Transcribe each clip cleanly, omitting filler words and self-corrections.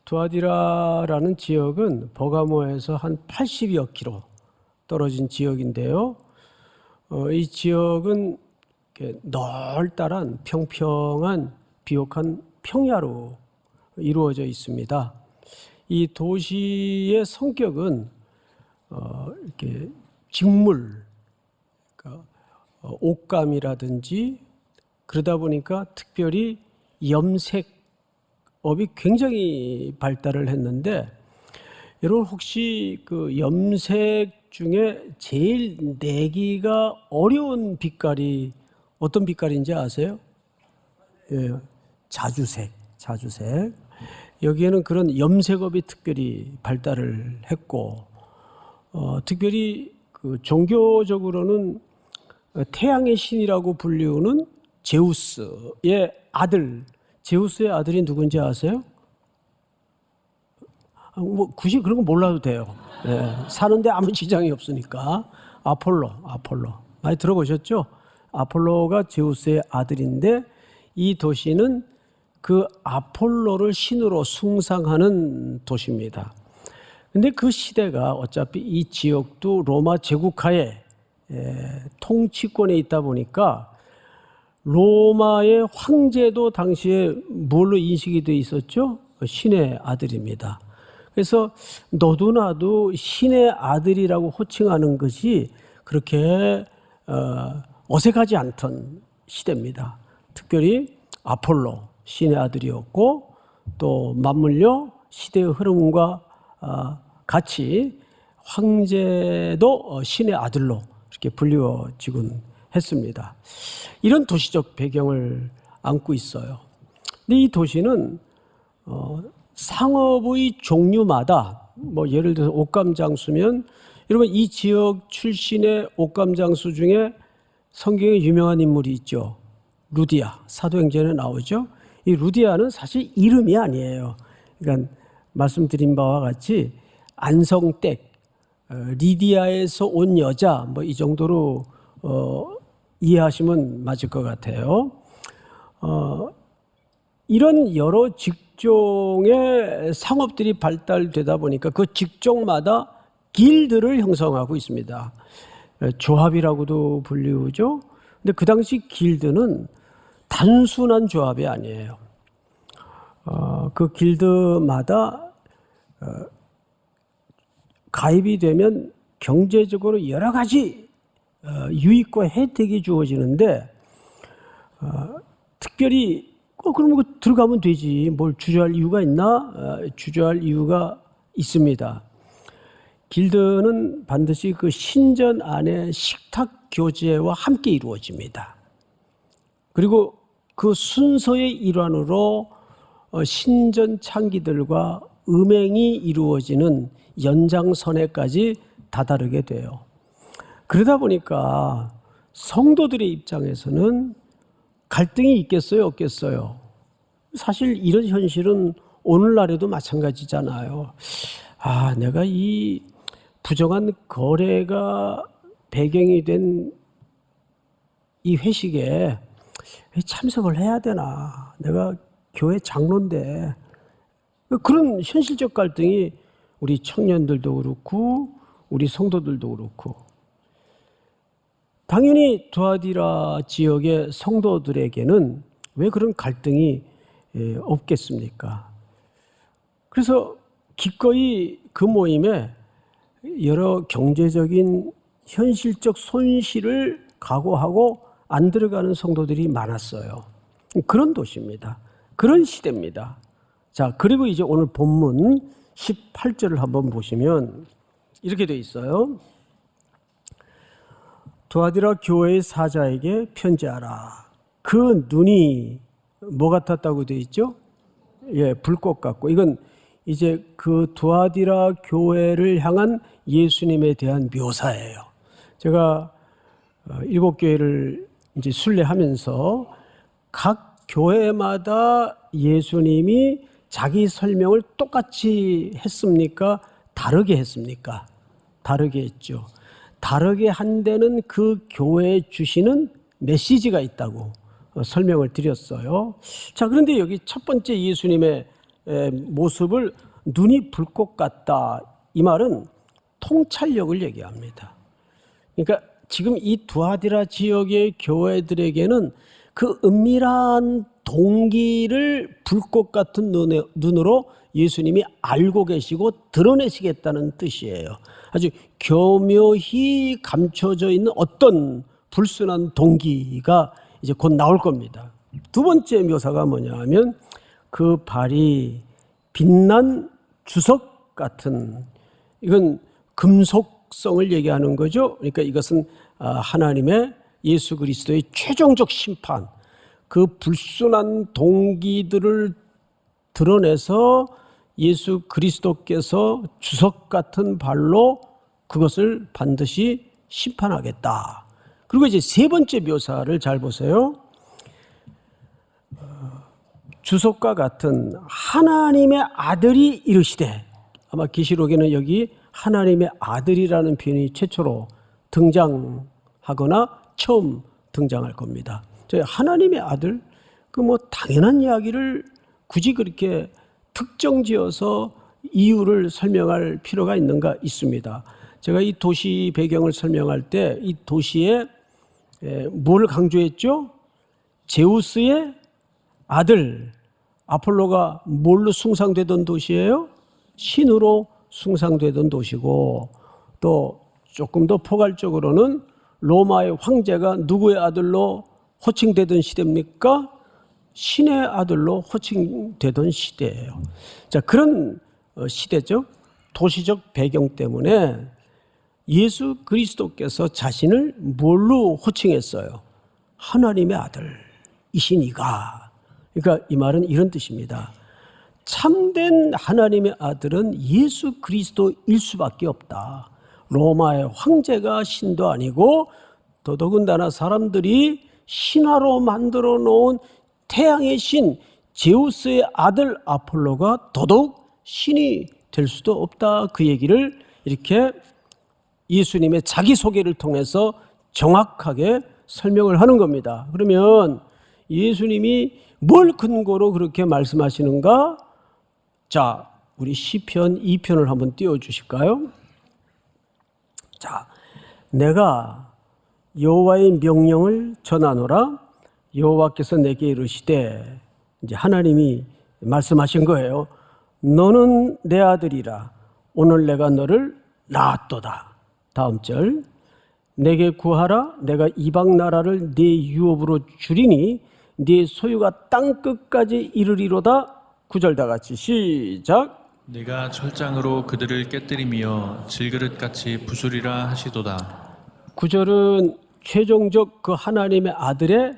두아디라라는 지역은 버가모에서 한 80여 킬로 떨어진 지역인데요. 이 지역은 이렇게 널따란 평평한 비옥한 평야로 이루어져 있습니다. 이 도시의 성격은 이렇게 직물, 그러니까 옷감이라든지 그러다 보니까 특별히 염색업이 굉장히 발달을 했는데, 여러분 혹시 그 염색 중에 제일 내기가 어려운 빛깔이 어떤 빛깔인지 아세요? 예, 자주색. 여기에는 그런 염색업이 특별히 발달을 했고, 특별히 그 종교적으로는 태양의 신이라고 불리우는 제우스의 아들, 제우스의 아들이 누군지 아세요? 뭐 굳이 그런 거 몰라도 돼요. 네, 사는데 아무 지장이 없으니까. 아폴로 많이 들어보셨죠? 아폴로가 제우스의 아들인데, 이 도시는 그 아폴로를 신으로 숭상하는 도시입니다. 근데 그 시대가 어차피 이 지역도 로마 제국하에 통치권에 있다 보니까 로마의 황제도 당시에 뭘로 인식이 돼 있었죠? 신의 아들입니다. 그래서 너도나도 신의 아들이라고 호칭하는 것이 그렇게 어색하지 않던 시대입니다. 특별히 아폴로 신의 아들이었고, 또 맞물려 시대의 흐름과 같이 황제도 신의 아들로 이렇게 불리워지곤 했습니다. 이런 도시적 배경을 안고 있어요. 근데 이 도시는 상업의 종류마다, 뭐 예를 들어서 옷감 장수면, 여러분 이 지역 출신의 옷감 장수 중에 성경에 유명한 인물이 있죠. 루디아, 사도행전에 나오죠. 이 루디아는 사실 이름이 아니에요. 그러니까 말씀드린 바와 같이 안성댁, 리디아에서 온 여자, 뭐 이 정도로 이해하시면 맞을 것 같아요. 이런 여러 직종의 상업들이 발달되다 보니까 그 직종마다 길드를 형성하고 있습니다. 조합이라고도 불리우죠. 근데 그 당시 길드는 단순한 조합이 아니에요. 그 길드마다 가입이 되면 경제적으로 여러 가지 유익과 혜택이 주어지는데, 특별히 그럼 들어가면 되지, 뭘 주저할 이유가 있나? 주저할 이유가 있습니다. 길드는 반드시 그 신전 안에 식탁 교제와 함께 이루어집니다. 그리고 그 순서의 일환으로 신전 창기들과 음행이 이루어지는 연장선에까지 다다르게 돼요. 그러다 보니까 성도들의 입장에서는 갈등이 있겠어요, 없겠어요? 사실 이런 현실은 오늘날에도 마찬가지잖아요. 내가 이 부정한 거래가 배경이 된 이 회식에 참석을 해야 되나? 내가 교회 장로인데. 그런 현실적 갈등이 우리 청년들도 그렇고 우리 성도들도 그렇고, 당연히 두아디라 지역의 성도들에게는 왜 그런 갈등이 없겠습니까? 그래서 기꺼이 그 모임에 여러 경제적인 현실적 손실을 각오하고 안 들어가는 성도들이 많았어요. 그런 도시입니다. 그런 시대입니다. 자, 그리고 이제 오늘 본문 18절을 한번 보시면 이렇게 되어 있어요. 두아디라 교회의 사자에게 편지하라. 그 눈이 뭐 같았다고 되어 있죠? 예, 불꽃 같고. 이건 이제 그 두아디라 교회를 향한 예수님에 대한 묘사예요. 제가 7교회를 이제 순례하면서 각 교회마다 예수님이 자기 설명을 똑같이 했습니까? 다르게 했습니까? 다르게 했죠. 다르게 한 데는 그 교회에 주시는 메시지가 있다고 설명을 드렸어요. 자, 그런데 여기 첫 번째 예수님의 모습을 눈이 불 것 같다. 이 말은 통찰력을 얘기합니다. 그러니까 지금 이 두아디라 지역의 교회들에게는 그 은밀한 동기를 불 것 같은 눈으로 예수님이 알고 계시고 드러내시겠다는 뜻이에요. 아주 교묘히 감춰져 있는 어떤 불순한 동기가 이제 곧 나올 겁니다. 두 번째 묘사가 뭐냐 하면 그 발이 빛난 주석 같은, 이건 금속성을 얘기하는 거죠. 그러니까 이것은 하나님의 예수 그리스도의 최종적 심판, 그 불순한 동기들을 드러내서 예수 그리스도께서 주석 같은 발로 그것을 반드시 심판하겠다. 그리고 이제 세 번째 묘사를 잘 보세요. 주석과 같은 하나님의 아들이 이르시되, 아마 계시록에는 여기 하나님의 아들이라는 표현이 최초로 등장하거나 처음 등장할 겁니다. 저희 하나님의 아들, 그 뭐 당연한 이야기를 굳이 그렇게 특정지어서 이유를 설명할 필요가 있는가 있습니다. 제가 이 도시 배경을 설명할 때 이 도시에 뭘 강조했죠? 제우스의 아들 아폴로가 뭘로 숭상되던 도시예요? 신으로 숭상되던 도시고, 또 조금 더 포괄적으로는 로마의 황제가 누구의 아들로 호칭되던 시대입니까? 신의 아들로 호칭되던 시대예요. 자, 그런 시대죠. 도시적 배경 때문에 예수 그리스도께서 자신을 뭘로 호칭했어요? 하나님의 아들이신 이가. 그러니까 이 말은 이런 뜻입니다. 참된 하나님의 아들은 예수 그리스도일 수밖에 없다. 로마의 황제가 신도 아니고, 더더군다나 사람들이 신화로 만들어 놓은 태양의 신 제우스의 아들 아폴로가 더더욱 신이 될 수도 없다. 그 얘기를 이렇게 예수님의 자기소개를 통해서 정확하게 설명을 하는 겁니다. 그러면 예수님이 뭘 근거로 그렇게 말씀하시는가? 자, 우리 시편 2편을 한번 띄워주실까요? 자, 내가 여호와의 명령을 전하노라. 여호와께서 내게 이르시되, 이제 하나님이 말씀하신 거예요. 너는 내 아들이라. 오늘 내가 너를 낳았도다. 다음 절. 내게 구하라. 내가 이방 나라를 네 유업으로 주리니 네 소유가 땅 끝까지 이르리로다. 9절 다 같이 시작. 내가 철장으로 그들을 깨뜨리며 질그릇같이 부수리라 하시도다. 9절은 최종적 그 하나님의 아들의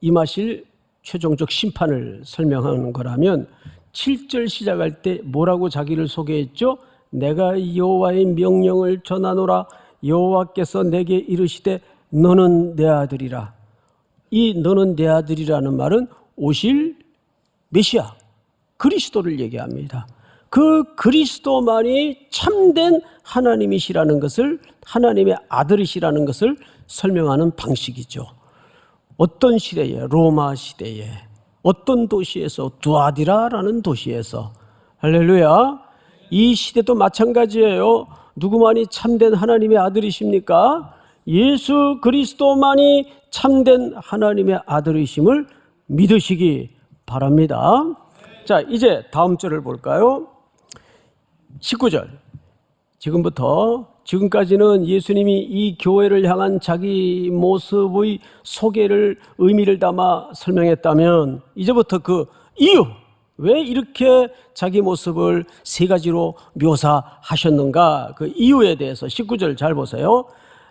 임하실 최종적 심판을 설명하는 거라면, 7절 시작할 때 뭐라고 자기를 소개했죠? 내가 여호와의 명령을 전하노라. 여호와께서 내게 이르시되 너는 내 아들이라. 이 너는 내 아들이라는 말은 오실 메시아 그리스도를 얘기합니다. 그 그리스도만이 참된 하나님이시라는 것을, 하나님의 아들이시라는 것을 설명하는 방식이죠. 어떤 시대에, 로마 시대에, 어떤 도시에서, 두아디라라는 도시에서, 할렐루야. 이 시대도 마찬가지예요. 누구만이 참된 하나님의 아들이십니까? 예수 그리스도만이 참된 하나님의 아들이심을 믿으시기 바랍니다. 자, 이제 다음 절을 볼까요? 19절. 지금까지는 예수님이 이 교회를 향한 자기 모습의 소개를, 의미를 담아 설명했다면, 이제부터 그 이유, 왜 이렇게 자기 모습을 세 가지로 묘사하셨는가, 그 이유에 대해서 19절 잘 보세요.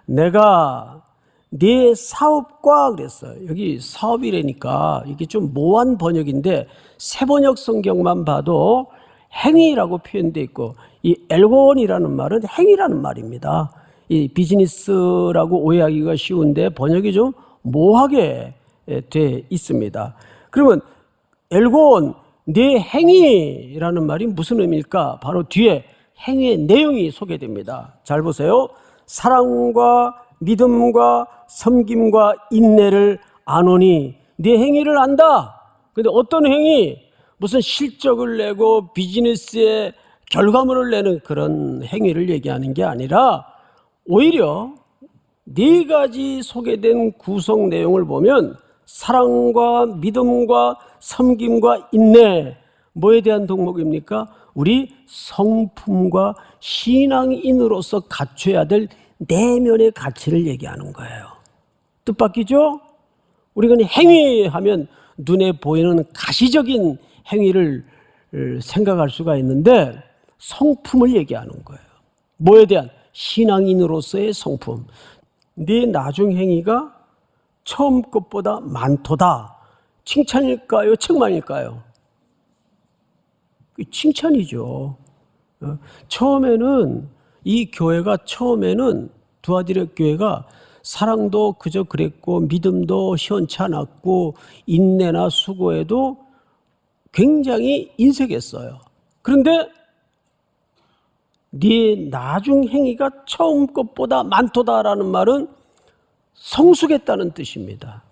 내가 네 사업과 그랬어요. 여기 사업이라니까 이게 좀 모호한 번역인데, 새번역 성경만 봐도 행위라고 표현되어 있고, 이 엘곤이라는 말은 행위라는 말입니다. 이 비즈니스라고 오해하기가 쉬운데 번역이 좀 모호하게 돼 있습니다. 그러면 엘곤, 네 행위라는 말이 무슨 의미일까? 바로 뒤에 행위의 내용이 소개됩니다. 잘 보세요. 사랑과 믿음과 섬김과 인내를 아노니 네 행위를 안다. 근데 어떤 행위? 무슨 실적을 내고 비즈니스에 결과물을 내는 그런 행위를 얘기하는 게 아니라 오히려 네 가지 소개된 구성 내용을 보면 사랑과 믿음과 섬김과 인내, 뭐에 대한 덕목입니까? 우리 성품과 신앙인으로서 갖춰야 될 내면의 가치를 얘기하는 거예요. 뜻밖이죠? 우리가 행위하면 눈에 보이는 가시적인 행위를 생각할 수가 있는데 성품을 얘기하는 거예요. 뭐에 대한? 신앙인으로서의 성품. 네 나중 행위가 처음 것보다 많도다. 칭찬일까요? 책망일까요? 칭찬이죠. 처음에는 이 교회가 두아디라 교회가 사랑도 그저 그랬고 믿음도 시원치 않았고 인내나 수고에도 굉장히 인색했어요. 그런데 네 나중 행위가 처음 것보다 많도다라는 말은 성숙했다는 뜻입니다.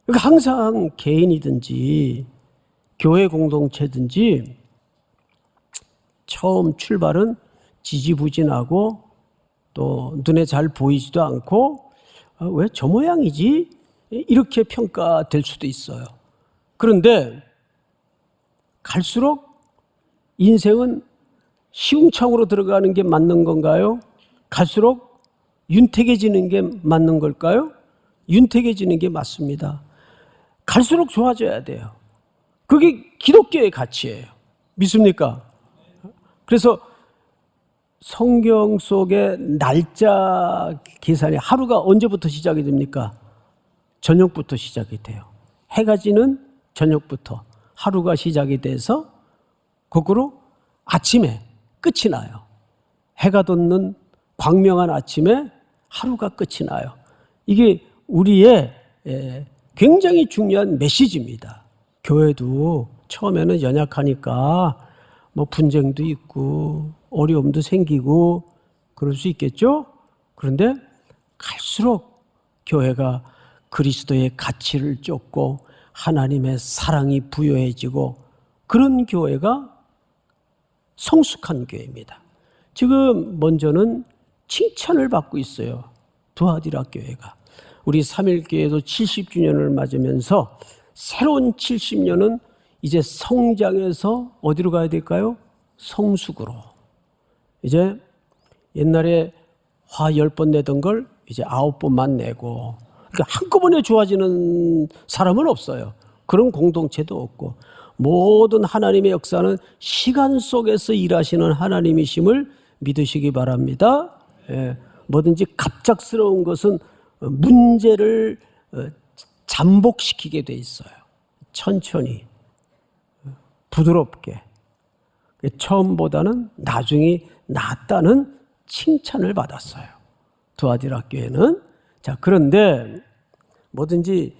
그러니까 항상 개인이든지 교회 공동체든지 처음 출발은 지지부진하고 또 눈에 잘 보이지도 않고 왜 저 모양이지? 이렇게 평가될 수도 있어요. 그런데 갈수록 인생은 시궁창으로 들어가는 게 맞는 건가요? 갈수록 윤택해지는 게 맞는 걸까요? 윤택해지는 게 맞습니다. 갈수록 좋아져야 돼요. 그게 기독교의 가치예요. 믿습니까? 그래서 성경 속의 날짜 계산이 하루가 언제부터 시작이 됩니까? 저녁부터 시작이 돼요. 해가 지는 저녁부터 하루가 시작이 돼서 거꾸로 아침에 끝이 나요. 해가 돋는 광명한 아침에 하루가 끝이 나요. 이게 우리의 굉장히 중요한 메시지입니다. 교회도 처음에는 연약하니까 뭐 분쟁도 있고 어려움도 생기고 그럴 수 있겠죠? 그런데 갈수록 교회가 그리스도의 가치를 쫓고 하나님의 사랑이 부여해지고 그런 교회가 성숙한 교회입니다. 지금 먼저는 칭찬을 받고 있어요. 두아디라 교회가. 우리 3.1교회도 70주년을 맞으면서 새로운 70년은 이제 성장해서 어디로 가야 될까요? 성숙으로. 이제 옛날에 화 10번 내던 걸 이제 9번만 내고, 그러니까 한꺼번에 좋아지는 사람은 없어요. 그런 공동체도 없고, 모든 하나님의 역사는 시간 속에서 일하시는 하나님이심을 믿으시기 바랍니다. 뭐든지 갑작스러운 것은 문제를 잠복시키게 돼 있어요. 천천히 부드럽게 처음보다는 나중이 낫다는 칭찬을 받았어요. 두아디라 교회는. 자, 그런데 뭐든지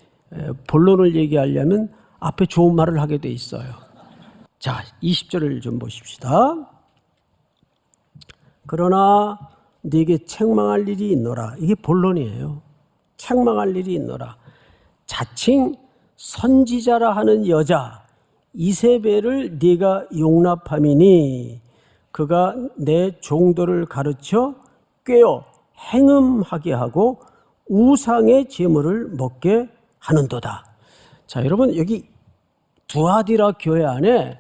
본론을 얘기하려면 앞에 좋은 말을 하게 돼 있어요. 자, 20절을 좀 보십시다. 그러나 네게 책망할 일이 있노라. 이게 본론이에요. 책망할 일이 있노라. 자칭 선지자라 하는 여자 이세벨을 네가 용납함이니 그가 내 종도를 가르쳐 꾀어 행음하게 하고 우상의 제물을 먹게 하는도다. 자, 여러분, 여기 두아디라 교회 안에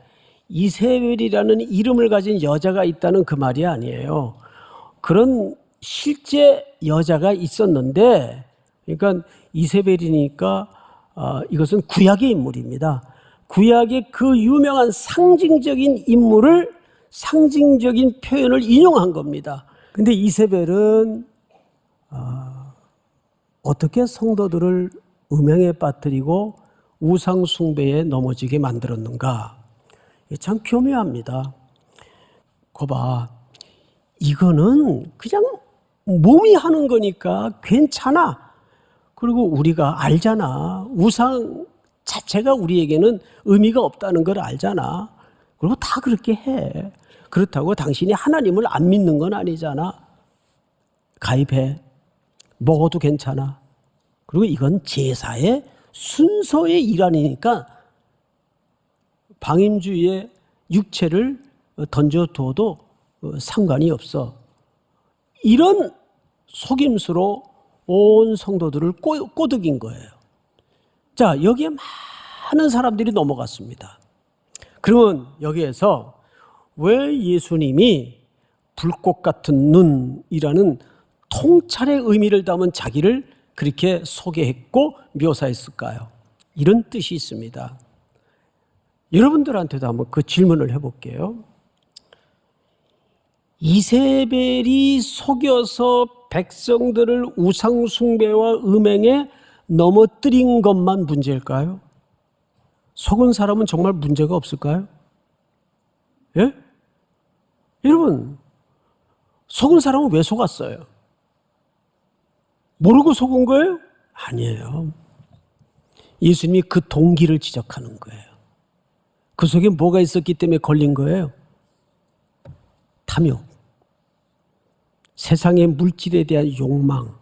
이세벨이라는 이름을 가진 여자가 있다는 그 말이 아니에요. 그런 실제 여자가 있었는데, 그러니까 이세벨이니까 이것은 구약의 인물입니다. 구약의 그 유명한 상징적인 인물을 상징적인 표현을 인용한 겁니다. 근데 이세벨은 어떻게 성도들을 음행에 빠뜨리고 우상 숭배에 넘어지게 만들었는가? 참 교묘합니다. 거봐, 이거는 그냥 몸이 하는 거니까 괜찮아. 그리고 우리가 알잖아. 우상 자체가 우리에게는 의미가 없다는 걸 알잖아. 그리고 다 그렇게 해. 그렇다고 당신이 하나님을 안 믿는 건 아니잖아. 가입해. 먹어도 괜찮아. 그리고 이건 제사의 순서의 일환이니까 방임주의의 육체를 던져두어도 상관이 없어. 이런 속임수로 온 성도들을 꼬드긴 거예요. 자, 여기에 많은 사람들이 넘어갔습니다. 그러면 여기에서 왜 예수님이 불꽃 같은 눈이라는 통찰의 의미를 담은 자기를 그렇게 소개했고 묘사했을까요? 이런 뜻이 있습니다. 여러분들한테도 한번 그 질문을 해볼게요. 이세벨이 속여서 백성들을 우상숭배와 음행에 넘어뜨린 것만 문제일까요? 속은 사람은 정말 문제가 없을까요? 예? 여러분, 속은 사람은 왜 속았어요? 모르고 속은 거예요? 아니에요. 예수님이 그 동기를 지적하는 거예요. 그 속에 뭐가 있었기 때문에 걸린 거예요? 탐욕, 세상의 물질에 대한 욕망,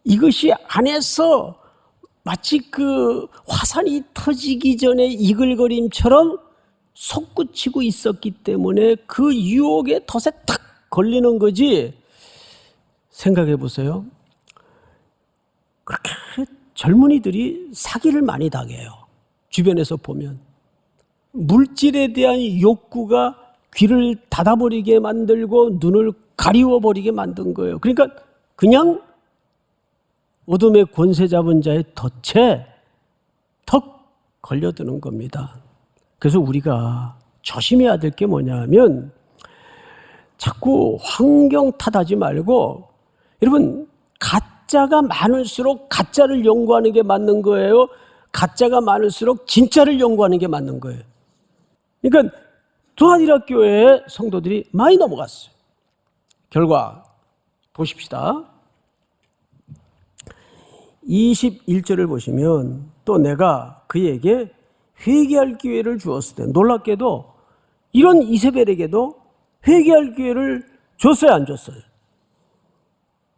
이것이 안에서 마치 그 화산이 터지기 전에 이글거림처럼 솟구치고 있었기 때문에 그 유혹에 덫에 탁 걸리는 거지. 생각해 보세요. 그렇게 젊은이들이 사기를 많이 당해요. 주변에서 보면. 물질에 대한 욕구가 귀를 닫아버리게 만들고 눈을 가리워버리게 만든 거예요. 그러니까 그냥 어둠의 권세 잡은 자의 덫에 턱 걸려드는 겁니다. 그래서 우리가 조심해야 될 게 뭐냐 하면 자꾸 환경 탓하지 말고, 여러분, 가짜가 많을수록 가짜를 연구하는 게 맞는 거예요? 가짜가 많을수록 진짜를 연구하는 게 맞는 거예요? 그러니까 두아디라 교회의 성도들이 많이 넘어갔어요. 결과 보십시다. 21절을 보시면 또 내가 그에게 회개할 기회를 주었을 때, 놀랍게도 이런 이세벨에게도 회개할 기회를 줬어요, 안 줬어요?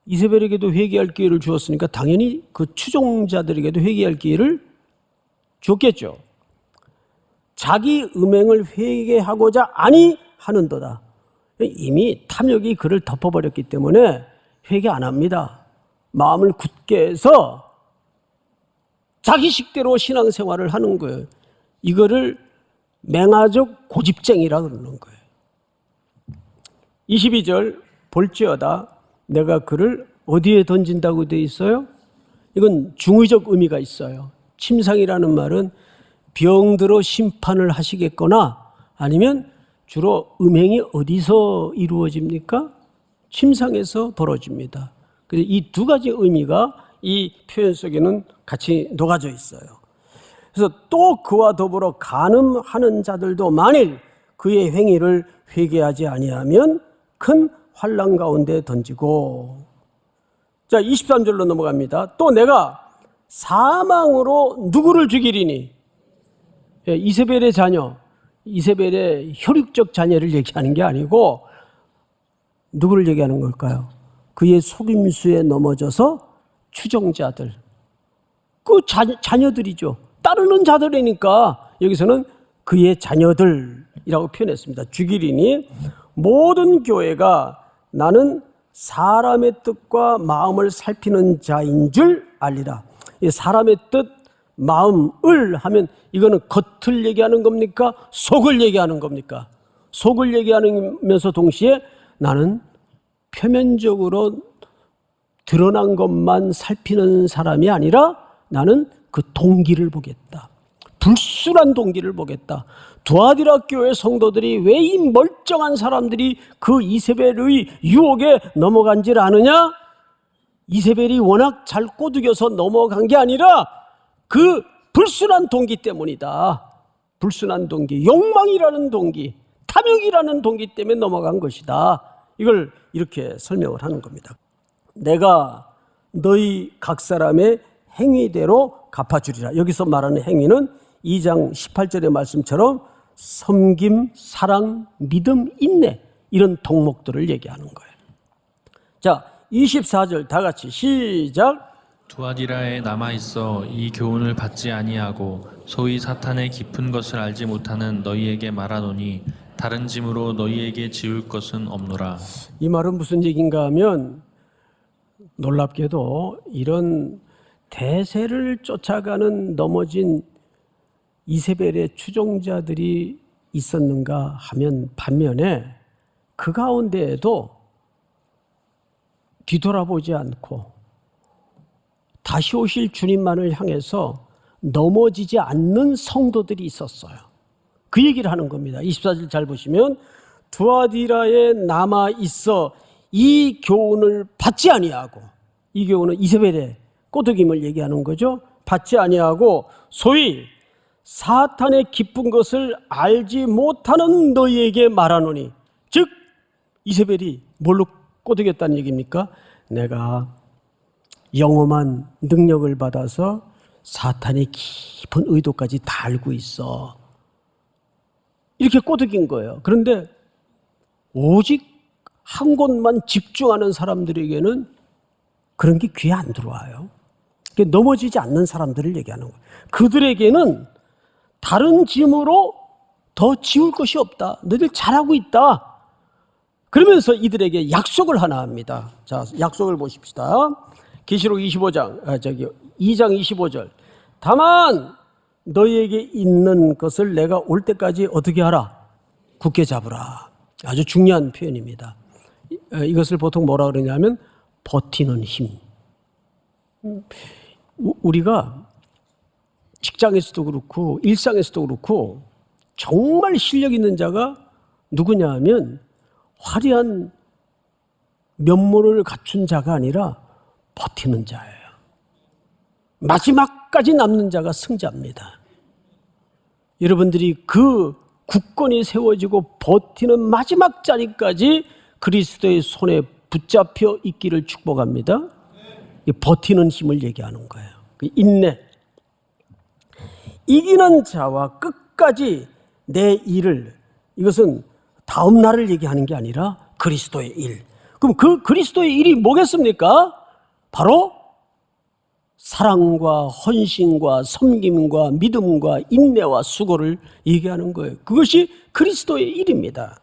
이세벨에게도 회개할 기회를 주었으니까 당연히 그 추종자들에게도 회개할 기회를 줬겠죠. 자기 음행을 회개하고자 아니 하는도다. 이미 탐욕이 그를 덮어버렸기 때문에 회개 안 합니다. 마음을 굳게 해서 자기 식대로 신앙생활을 하는 거예요. 이거를 맹아적 고집쟁이라 그러는 거예요. 22절 볼지어다 내가 그를 어디에 던진다고 되어 있어요? 이건 중의적 의미가 있어요. 침상이라는 말은 병들어 심판을 하시겠거나 아니면 주로 음행이 어디서 이루어집니까? 침상에서 벌어집니다. 그래서 이 두 가지 의미가 이 표현 속에는 같이 녹아져 있어요. 그래서 또 그와 더불어 간음하는 자들도 만일 그의 행위를 회개하지 아니하면 큰 환난 가운데 던지고. 자, 23절로 넘어갑니다. 또 내가 사망으로 누구를 죽이리니? 이세벨의 자녀, 이세벨의 혈육적 자녀를 얘기하는 게 아니고 누구를 얘기하는 걸까요? 그의 속임수에 넘어져서 추종자들, 그 자녀들이죠. 따르는 자들이니까 여기서는 그의 자녀들이라고 표현했습니다. 죽이리니 모든 교회가 나는 사람의 뜻과 마음을 살피는 자인 줄 알리라. 이 사람의 뜻, 마음을 하면 이거는 겉을 얘기하는 겁니까? 속을 얘기하는 겁니까? 속을 얘기하면서 동시에 나는 표면적으로 드러난 것만 살피는 사람이 아니라 나는 그 동기를 보겠다. 불순한 동기를 보겠다. 두아디라 교회 성도들이 왜 이 멀쩡한 사람들이 그 이세벨의 유혹에 넘어간질 않으냐? 이세벨이 워낙 잘 꼬드겨서 넘어간 게 아니라 그 불순한 동기 때문이다. 불순한 동기, 욕망이라는 동기, 탐욕이라는 동기 때문에 넘어간 것이다. 이걸 이렇게 설명을 하는 겁니다. 내가 너희 각 사람의 행위대로 갚아주리라. 여기서 말하는 행위는 2장 18절의 말씀처럼 섬김, 사랑, 믿음, 인내, 이런 덕목들을 얘기하는 거예요. 자, 24절 다 같이 시작. 두아디라에 남아 있어 이 교훈을 받지 아니하고 소위 사탄의 깊은 것을 알지 못하는 너희에게 말하노니 다른 짐으로 너희에게 지울 것은 없노라. 이 말은 무슨 얘기인가 하면 놀랍게도 이런 대세를 쫓아가는 넘어진 이세벨의 추종자들이 있었는가 하면 반면에 그 가운데에도 뒤돌아보지 않고 다시 오실 주님만을 향해서 넘어지지 않는 성도들이 있었어요. 그 얘기를 하는 겁니다. 24절 잘 보시면 두아디라에 남아 있어 이 교훈을 받지 아니하고, 이 교훈은 이세벨의 꼬드김을 얘기하는 거죠. 받지 아니하고 소위 사탄의 깊은 것을 알지 못하는 너희에게 말하노니, 즉 이세벨이 뭘로 꼬드겼다는 얘기입니까? 내가 영험한 능력을 받아서 사탄의 깊은 의도까지 다 알고 있어, 이렇게 꼬드긴 거예요. 그런데 오직 한 곳만 집중하는 사람들에게는 그런 게 귀에 안 들어와요. 넘어지지 않는 사람들을 얘기하는 거예요. 그들에게는 다른 짐으로 더 지울 것이 없다. 너희들 잘하고 있다. 그러면서 이들에게 약속을 하나 합니다. 자, 약속을 보십시다. 계시록 2장 25절. 다만 너희에게 있는 것을 내가 올 때까지 어떻게 하라? 굳게 잡으라. 아주 중요한 표현입니다. 이것을 보통 뭐라 그러냐면 버티는 힘. 우리가 직장에서도 그렇고 일상에서도 그렇고 정말 실력 있는 자가 누구냐 하면 화려한 면모를 갖춘 자가 아니라 버티는 자예요. 마지막까지 남는 자가 승자입니다. 여러분들이 그 굳건히 세워지고 버티는 마지막 자리까지 그리스도의 손에 붙잡혀 있기를 축복합니다. 버티는 힘을 얘기하는 거예요. 인내. 이기는 자와 끝까지 내 일을, 이것은 다음 날을 얘기하는 게 아니라 그리스도의 일. 그럼 그 그리스도의 일이 뭐겠습니까? 바로 사랑과 헌신과 섬김과 믿음과 인내와 수고를 얘기하는 거예요. 그것이 그리스도의 일입니다.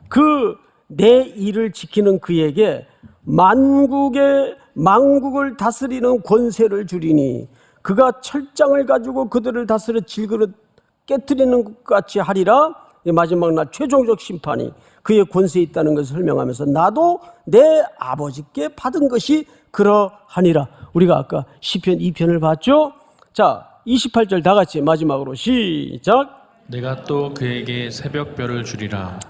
그 내 일을 지키는 그에게 만국을 다스리는 권세를 주리니 그가 철장을 가지고 그들을 다스려 질그릇 깨뜨리는 것 같이 하리라. 마지막 날 최종적 심판이 그의 권세에 있다는 것을 설명하면서 나도 내 아버지께 받은 것이 그러하니라. 우리가 아까 시편 2편을 봤죠. 자, 28절 다 같이 마지막으로 시작. 내가 또 그에게 새벽별을 주리라.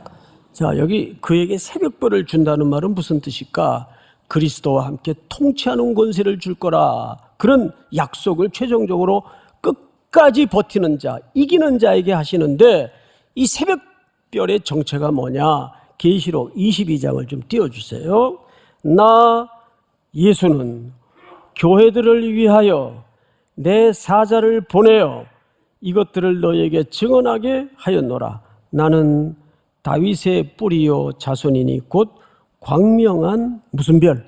자, 여기 그에게 새벽별을 준다는 말은 무슨 뜻일까? 그리스도와 함께 통치하는 권세를 줄 거라. 그런 약속을 최종적으로 끝까지 버티는 자, 이기는 자에게 하시는데, 이 새벽별의 정체가 뭐냐? 계시록 22장을 좀 띄워주세요. 나 예수는 교회들을 위하여 내 사자를 보내어 이것들을 너에게 증언하게 하였노라. 나는 다윗의 뿌리요 자손이니 곧 광명한 무슨 별?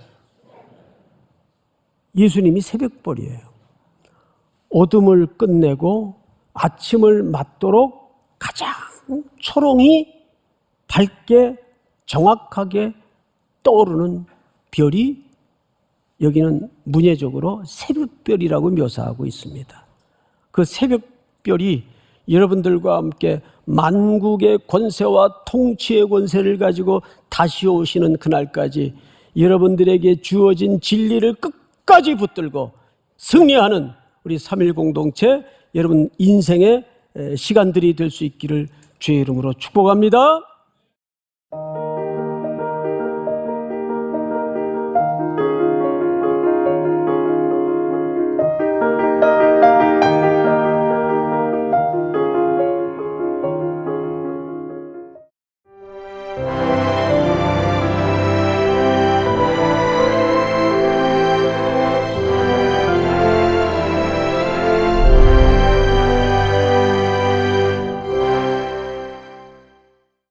예수님이 새벽별이에요. 어둠을 끝내고 아침을 맞도록 가장 초롱이 밝게 정확하게 떠오르는 별이 여기는 문예적으로 새벽별이라고 묘사하고 있습니다. 그 새벽별이 여러분들과 함께 만국의 권세와 통치의 권세를 가지고 다시 오시는 그날까지 여러분들에게 주어진 진리를 끝까지 붙들고 승리하는 우리 3.1 공동체, 여러분 인생의 시간들이 될 수 있기를 주의 이름으로 축복합니다.